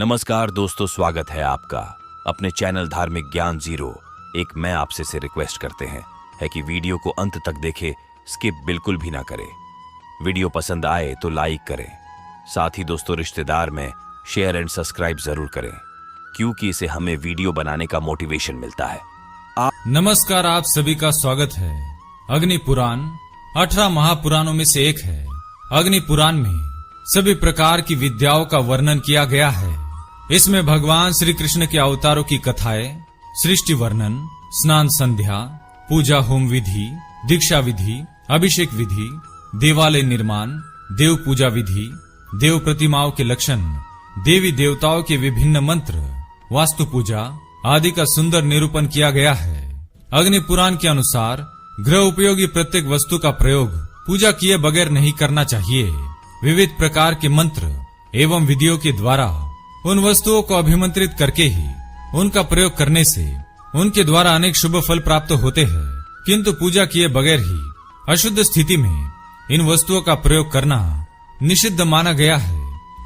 नमस्कार दोस्तों, स्वागत है आपका अपने चैनल धार्मिक ज्ञान जीरो। एक मैं आपसे से रिक्वेस्ट करते हैं कि वीडियो को अंत तक देखें, स्किप बिल्कुल भी ना करें। वीडियो पसंद आए तो लाइक करें, साथ ही दोस्तों रिश्तेदार में शेयर एंड सब्सक्राइब जरूर करें, क्योंकि इसे हमें वीडियो बनाने का मोटिवेशन मिलता है। नमस्कार, आप सभी का स्वागत है। अग्नि पुराण 18 महापुराणों में से एक है। अग्नि पुराण में सभी प्रकार की विद्याओं का वर्णन किया गया है। इसमें भगवान श्री कृष्ण के अवतारों की कथाएं, सृष्टि वर्णन, स्नान संध्या, पूजा होम विधि, दीक्षा विधि, अभिषेक विधि, देवालय निर्माण, देव पूजा विधि, देव प्रतिमाओं के लक्षण, देवी देवताओं के विभिन्न मंत्र, वास्तु पूजा आदि का सुंदर निरूपण किया गया है। अग्नि पुराण के अनुसार गृह उपयोगी प्रत्येक वस्तु का प्रयोग पूजा किए बगैर नहीं करना चाहिए। विविध प्रकार के मंत्र एवं विधियों के द्वारा उन वस्तुओं को अभिमंत्रित करके ही उनका प्रयोग करने से उनके द्वारा अनेक शुभ फल प्राप्त होते हैं, किंतु पूजा किए बगैर ही अशुद्ध स्थिति में इन वस्तुओं का प्रयोग करना निषिद्ध माना गया है।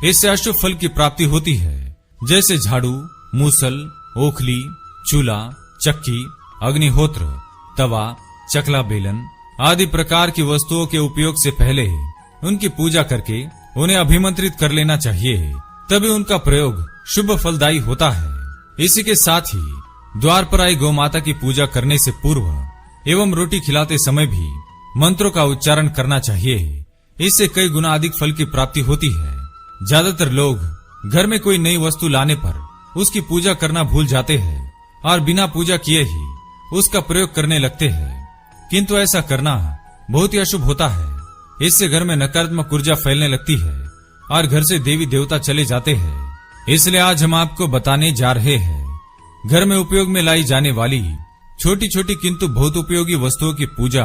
इससे अशुभ फल की प्राप्ति होती है, जैसे झाड़ू, मूसल, ओखली, चूल्हा, चक्की, अग्निहोत्र, तवा, चकला बेलन आदि प्रकार की वस्तुओं के उपयोग से पहले उनकी पूजा करके उन्हें अभिमंत्रित कर लेना चाहिए, तभी उनका प्रयोग शुभ फलदायी होता है। इसी के साथ ही द्वार पर आई गौ माता की पूजा करने से पूर्व एवं रोटी खिलाते समय भी मंत्रों का उच्चारण करना चाहिए। इससे कई गुना अधिक फल की प्राप्ति होती है। ज्यादातर लोग घर में कोई नई वस्तु लाने पर उसकी पूजा करना भूल जाते हैं और बिना पूजा किए ही उसका प्रयोग करने लगते हैं, किंतु ऐसा करना बहुत ही अशुभ होता है। इससे घर में नकारात्मक ऊर्जा फैलने लगती है और घर से देवी देवता चले जाते हैं। इसलिए आज हम आपको बताने जा रहे हैं घर में उपयोग में लाई जाने वाली छोटी छोटी किंतु बहुत उपयोगी वस्तुओं की पूजा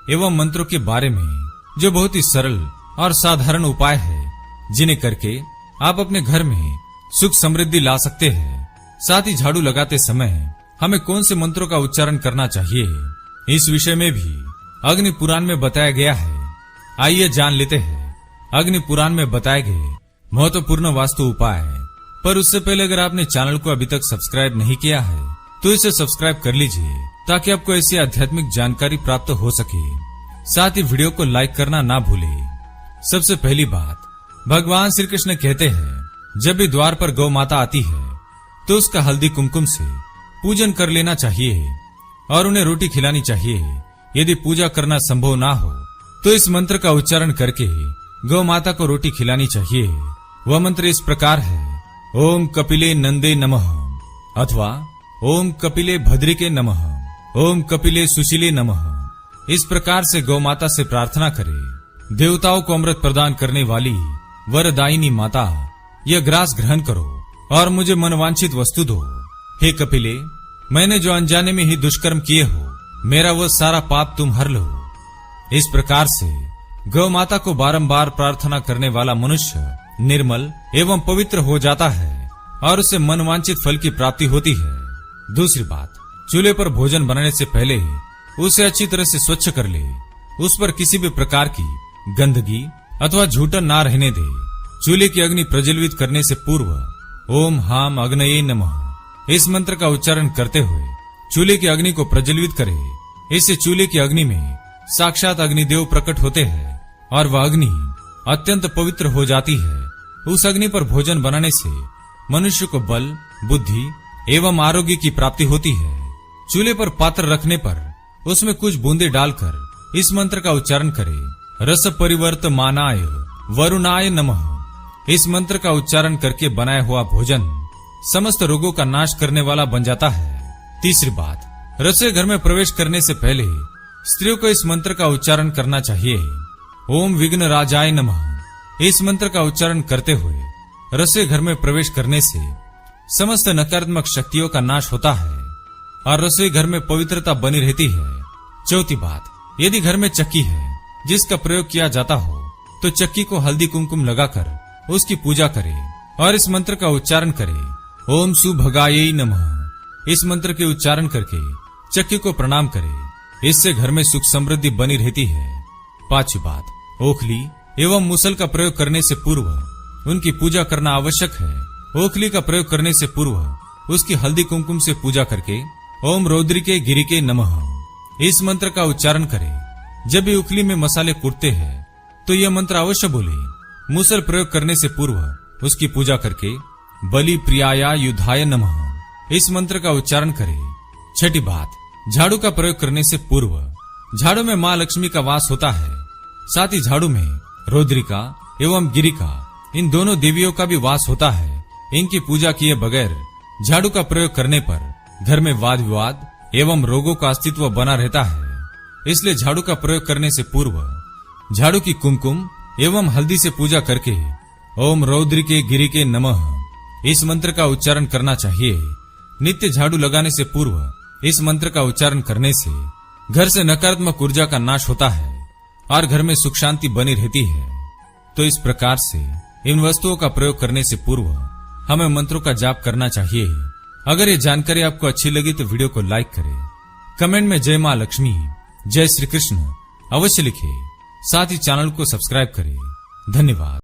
एवं मंत्रों के बारे में, जो बहुत ही सरल और साधारण उपाय है, जिन्हें करके आप अपने घर में सुख समृद्धि ला सकते हैं। साथ ही झाड़ू लगाते समय हमें कौन से मंत्रों का उच्चारण करना चाहिए, इस विषय में भी अग्नि पुराण में बताया गया है। आइए जान लेते हैं अग्नि पुराण में बताए गए महत्वपूर्ण वास्तु उपाय। पर उससे पहले अगर आपने चैनल को अभी तक सब्सक्राइब नहीं किया है तो इसे सब्सक्राइब कर लीजिए, ताकि आपको ऐसी आध्यात्मिक जानकारी प्राप्त हो सके। साथ ही वीडियो को लाइक करना ना भूलें। सबसे पहली बात, भगवान श्री कृष्ण कहते हैं जब भी द्वार पर गौ माता आती है तो उसका हल्दी कुमकुम से पूजन कर लेना चाहिए और उन्हें रोटी खिलानी चाहिए। यदि पूजा करना संभव ना हो तो इस मंत्र का उच्चारण करके गौ माता को रोटी खिलानी चाहिए। वह मंत्र इस प्रकार है: ओम कपिले नंदे नमः, अथवा ओम कपिले भद्रिके नमः, ओम कपिले सुशीले नमः। इस प्रकार से गौ माता से प्रार्थना करे। देवताओं को अमृत प्रदान करने वाली वरदायिनी माता, यह ग्रास ग्रहण करो और मुझे मनवांछित वस्तु दो। हे कपिले, मैंने जो अनजाने में ही दुष्कर्म किए हो, मेरा वह सारा पाप तुम हर लो। इस प्रकार से गौ माता को बारंबार प्रार्थना करने वाला मनुष्य निर्मल एवं पवित्र हो जाता है और उसे मनवांछित फल की प्राप्ति होती है। दूसरी बात, चूल्हे पर भोजन बनाने से पहले उसे अच्छी तरह से स्वच्छ कर ले। उस पर किसी भी प्रकार की गंदगी अथवा झूठन ना रहने दे। चूल्हे की अग्नि प्रज्वलित करने से पूर्व ओम हाम अग्नये नमः इस मंत्र का उच्चारण करते हुए चूल्हे की अग्नि को प्रज्वलित करे। इससे चूल्हे की अग्नि में साक्षात अग्निदेव प्रकट होते हैं और वह अग्नि अत्यंत पवित्र हो जाती है। उस अग्नि पर भोजन बनाने से मनुष्य को बल, बुद्धि एवं आरोग्य की प्राप्ति होती है। चूल्हे पर पात्र रखने पर उसमें कुछ बूंदे डालकर इस मंत्र का उच्चारण करे। रस परिवर्तमानाय वरुणाय नमः इस मंत्र का उच्चारण करके बनाया हुआ भोजन समस्त रोगों का नाश करने वाला बन जाता है। तीसरी बात, रसोई घर में प्रवेश करने से पहले स्त्रियों को इस मंत्र का उच्चारण करना चाहिए। ओम विघ्न राजाय नमः इस मंत्र का उच्चारण करते हुए रसोई घर में प्रवेश करने से समस्त नकारात्मक शक्तियों का नाश होता है और रसोई घर में पवित्रता बनी रहती है। चौथी बात, यदि घर में चक्की है जिसका प्रयोग किया जाता हो तो चक्की को हल्दी कुमकुम लगाकर उसकी पूजा करे और इस मंत्र का उच्चारण करे। ओम सुभगायै नमः इस मंत्र के उच्चारण करके चक्की को प्रणाम करे। इससे घर में सुख समृद्धि बनी रहती है। पांचवी बात, ओखली एवं मुसल का प्रयोग करने से पूर्व उनकी पूजा करना आवश्यक है। ओखली का प्रयोग करने से पूर्व उसकी हल्दी कुमकुम से पूजा करके ओम रौद्रिके गिरिके नमः इस मंत्र का उच्चारण करें। जब भी उखली में मसाले कूटते हैं तो यह मंत्र अवश्य बोले। मूसल प्रयोग करने से पूर्व उसकी पूजा करके बलि प्रियाया युद्धाय नमः इस मंत्र का उच्चारण करें। छठी बात, झाड़ू का प्रयोग करने से पूर्व झाड़ू में मां लक्ष्मी का वास होता है। साथ ही झाड़ू में रौद्रिका एवं गिरिका इन दोनों देवियों का भी वास होता है। इनकी पूजा किए बगैर झाड़ू का प्रयोग करने पर घर में वाद विवाद एवं रोगों का अस्तित्व बना रहता है। इसलिए झाड़ू का प्रयोग करने से पूर्व झाड़ू की कुमकुम एवं हल्दी से पूजा करके ओम रौद्रिके गिरिके नमः इस मंत्र का उच्चारण करना चाहिए। नित्य झाड़ू लगाने से पूर्व इस मंत्र का उच्चारण करने से घर से नकारात्मक ऊर्जा का नाश होता है और घर में सुख शांति बनी रहती है। तो इस प्रकार से इन वस्तुओं का प्रयोग करने से पूर्व हमें मंत्रों का जाप करना चाहिए। अगर ये जानकारी आपको अच्छी लगी तो वीडियो को लाइक करें, कमेंट में जय मां लक्ष्मी, जय श्री कृष्ण अवश्य लिखें। साथ ही चैनल को सब्सक्राइब करें। धन्यवाद।